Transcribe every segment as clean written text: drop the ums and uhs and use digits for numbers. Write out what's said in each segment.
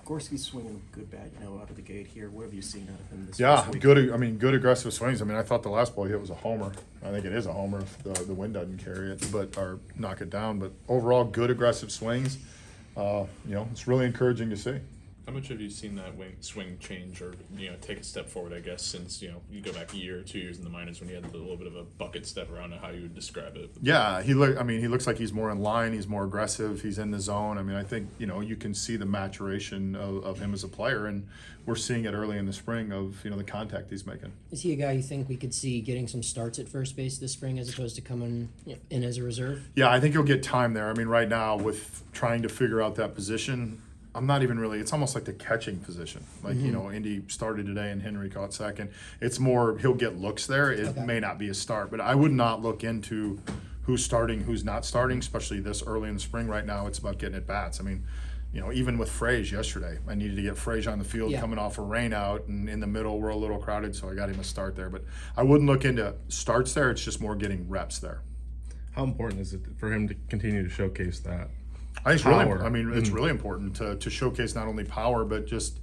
Gorski's swinging good bat, out of the gate here. What have you seen out of him this Yeah, first week? good aggressive swings. I mean, I thought the last ball he hit was a homer. I think it is a homer if the wind doesn't carry it, or knock it down. But overall, good aggressive swings. It's really encouraging to see. How much have you seen that swing change or, take a step forward, I guess, since, you go back a year or 2 years in the minors when he had a little bit of a bucket step around how you would describe it? Yeah, he looks like he's more in line, he's more aggressive, he's in the zone. I mean, I think, you can see the maturation of him as a player, and we're seeing it early in the spring of, the contact he's making. Is he a guy you think we could see getting some starts at first base this spring as opposed to coming in as a reserve? Yeah, I think he'll get time there. I mean, right now with trying to figure out that position, I'm not even really, it's almost like the catching position. Like, Indy started today and Henry caught second. It's more, he'll get looks there. It may not be a start, but I would not look into who's starting, who's not starting, especially this early in the spring. Right now, it's about getting at bats. I mean, even with Frage yesterday, I needed to get Frage on the field coming off a rain out, and in the middle, we're a little crowded, so I got him a start there. But I wouldn't look into starts there. It's just more getting reps there. How important is it for him to continue to showcase that? I think it's really important to showcase not only power, but just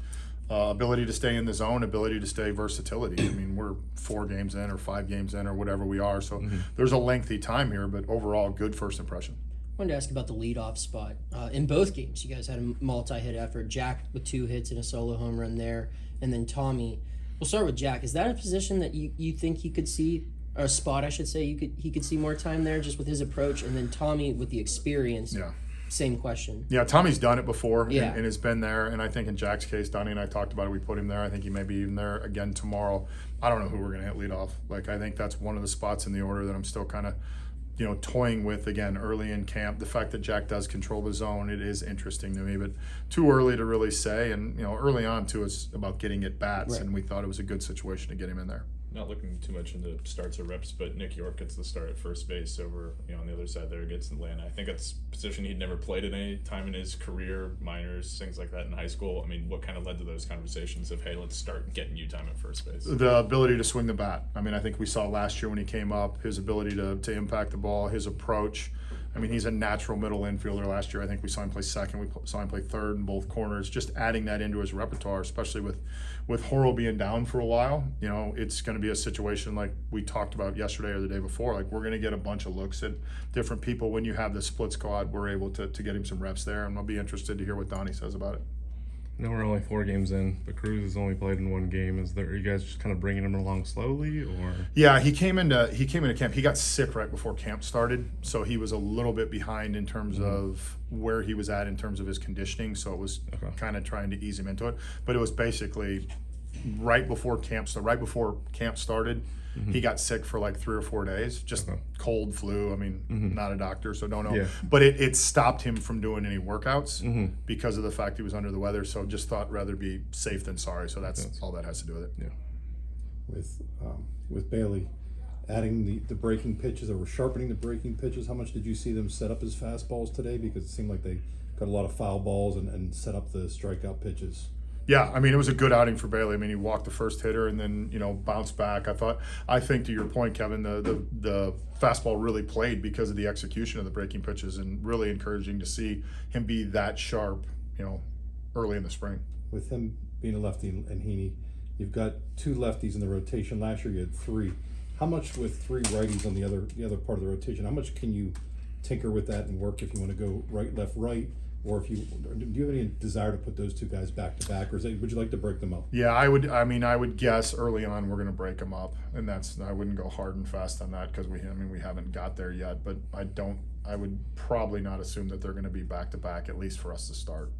ability to stay in the zone, ability to stay versatility. I mean, we're 4 games in or 5 games in or whatever we are, so there's a lengthy time here, but overall, good first impression. I wanted to ask about the leadoff spot. In both games, you guys had a multi-hit effort. Jack with 2 hits and a solo home run there, and then Tommy. We'll start with Jack. Is that a position that you think he could see, or a spot, I should say, he could see more time there just with his approach, and then Tommy with the experience? Yeah. Same question. Yeah, Tommy's done it before and has been there. And I think in Jack's case, Donnie and I talked about it. We put him there. I think he may be even there again tomorrow. I don't know who we're going to hit leadoff. Like, I think that's one of the spots in the order that I'm still kind of, toying with again early in camp. The fact that Jack does control the zone, it is interesting to me, but too early to really say. And, early on, too, it's about getting at bats. Right. And we thought it was a good situation to get him in there. Not looking too much into starts or reps, but Nick York gets the start at first base over, on the other side there against Atlanta. I think that's a position he'd never played at any time in his career, minors, things like that in high school. I mean, what kind of led to those conversations of, hey, let's start getting you time at first base? The ability to swing the bat. I mean, I think we saw last year when he came up, his ability to impact the ball, his approach. I mean, he's a natural middle infielder. Last year, I think we saw him play second. We saw him play third in both corners. Just adding that into his repertoire, especially with Horo being down for a while, it's going to be a situation like we talked about yesterday or the day before. Like, we're going to get a bunch of looks at different people. When you have the split squad, we're able to get him some reps there, and I'll be interested to hear what Donnie says about it. I know we're only 4 games in, but Cruz has only played in 1 game. Are you guys just kind of bringing him along slowly, or? Yeah, he came into camp. He got sick right before camp started, so he was a little bit behind in terms of where he was at in terms of his conditioning. So it was kind of trying to ease him into it. But it was basically right before camp started. He got sick for like 3 or 4 days, just cold flu. I mean, not a doctor, so don't know. Yeah. But it stopped him from doing any workouts because of the fact he was under the weather. So just thought rather be safe than sorry. So that's all that has to do with it. Yeah. With Bailey adding the breaking pitches, or sharpening the breaking pitches, how much did you see them set up his fastballs today? Because it seemed like they got a lot of foul balls and set up the strikeout pitches. Yeah, I mean, it was a good outing for Bailey. I mean, he walked the first hitter and then, bounced back. I think to your point, Kevin, the fastball really played because of the execution of the breaking pitches, and really encouraging to see him be that sharp, early in the spring. With him being a lefty and Heaney, you've got 2 lefties in the rotation. Last year you had 3. How much with 3 righties on the other part of the rotation? How much can you tinker with that and work if you want to go right, left, right? Or do you have any desire to put those 2 guys back to back, or would you like to break them up? Yeah, I would guess early on we're going to break them up, and I wouldn't go hard and fast on that because we haven't got there yet. But I would probably not assume that they're going to be back to back, at least for us to start.